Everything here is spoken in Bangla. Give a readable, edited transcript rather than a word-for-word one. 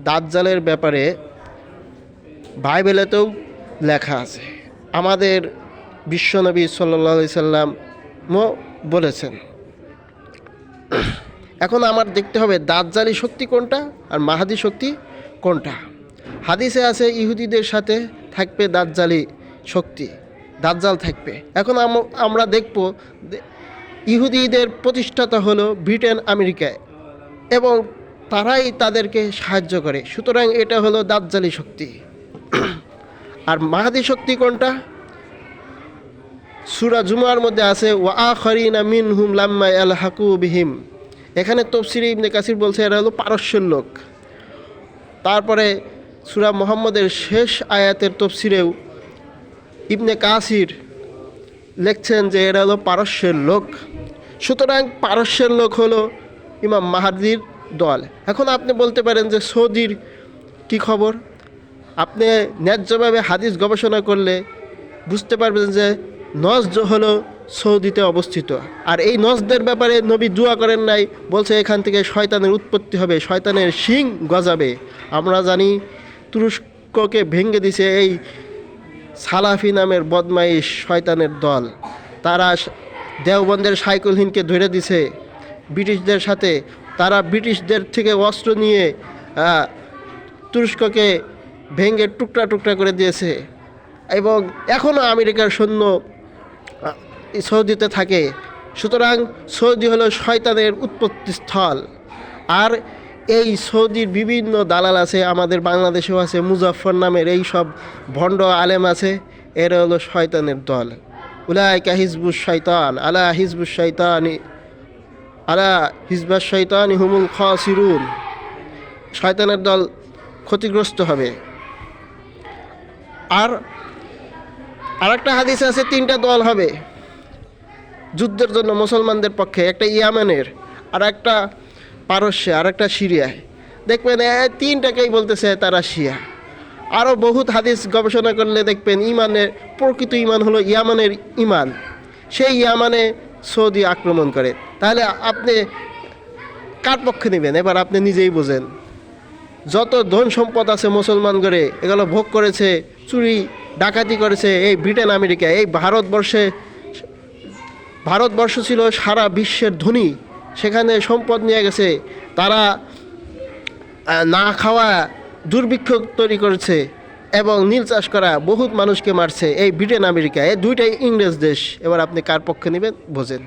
দাজ্জালের ব্যাপারে বাইবেলেতেও লেখা আছে, আমাদের বিশ্বনবী সাল্লাল্লাহু আলাইহি সাল্লামও বলেছেন। এখন আমার দেখতে হবে দাজ্জালি শক্তি কোনটা আর মাহাদি শক্তি কোনটা। হাদিসে আছে ইহুদিদের সাথে থাকবে দাজ্জালি শক্তি, দাজ্জাল থাকবে। এখন আমরা দেখব ইহুদিদের প্রতিষ্ঠাতা হলো ব্রিটেন, আমেরিকায়, এবং তারাই তাদেরকে সাহায্য করে। সুতরাং এটা হলো দাজ্জালি শক্তি। আর মাহাদি শক্তি কোনটা? সূরা জুমার মধ্যে আছে ওয়া আখারিনা মিনহুম লাম্মা ইয়ালহাকু বিহিম। এখানে তাফসীরে ইবনে কাসির বলছে এরা হলো পারস্যের লোক। তারপরে সূরা মুহাম্মদের শেষ আয়াতের তাফসীরেও ইবনে কাসির লিখছেন যে এরা হলো পারস্যের লোক। সুতরাং পারস্যের লোক হলো ইমাম মাহাদির দল। এখন আপনি বলতে পারেন যে সৌদির কি খবর? আপনি ন্যায্যভাবে হাদিস গবেষণা করলে বুঝতে পারবেন যে নজদ হলো সৌদিতে অবস্থিত। আর এই নজদের ব্যাপারে নবী দোয়া করেন নাই, বলছে এখান থেকে শয়তানের উৎপত্তি হবে, শয়তানের শিং গজাবে। আমরা জানি তুরস্ককে ভেঙে দিছে এই সালাফি নামের বদমাইশ শয়তানের দল। তারা দেওবন্দের সাইকুলহীনকে ধরে দিছে ব্রিটিশদের সাথে। তারা ব্রিটিশদের থেকে অস্ত্র নিয়ে তুরস্ককে ভেঙে টুকরা টুকরা করে দিয়েছে, এবং এখনও আমেরিকার সৈন্য সৌদিতে থাকে। সুতরাং সৌদি হলো শয়তানের উৎপত্তি স্থল। আর এই সৌদির বিভিন্ন দালাল আছে, আমাদের বাংলাদেশেও আছে, মুজাফফর নামের এই সব ভণ্ড আলেম আছে। এরা হলো শয়তানের দল। উলাইকা হিজবুশ শয়তান আলা হিজবুশ শয়তানি আলা হিজবাশ শয়তানি হুমুল খাসিরুন। শয়তানের দল ক্ষতিগ্রস্ত হবে। আর আরেকটা হাদিস আছে 3টা দল হবে যুদ্ধের জন্য মুসলমানদের পক্ষে, একটা ইয়ামানের, আর একটা পারস্যে, আর একটা সিরিয়ায়। দেখবেন 3টাকেই বলতেছে তারা শিয়া। আরও বহুত হাদিস গবেষণা করলে দেখবেন ইমানের প্রকৃত ইমান হলো ইয়ামানের ইমান। সেই ইয়ামানে সৌদি আক্রমণ করে। তাহলে আপনি কার পক্ষে নেবেন? এবার আপনি নিজেই বোঝেন। যত ধন সম্পদ আছে মুসলমান করে এগুলো ভোগ করেছে, চুরি ডাকাতি করেছে এই ব্রিটেন, আমেরিকা। এই ভারতবর্ষ ছিল সারা বিশ্বের ধনী, সেখানে সম্পদ নিয়ে গেছে। তারা না খাওয়া দুর্ভিক্ষ তৈরি করেছে এবং নীল চাষ করা বহুত মানুষকে মারছে এই ব্রিটেন, আমেরিকা। এই দুইটাই ইংরেজ দেশ। এবার আপনি কার পক্ষে নেবেন বোঝেন।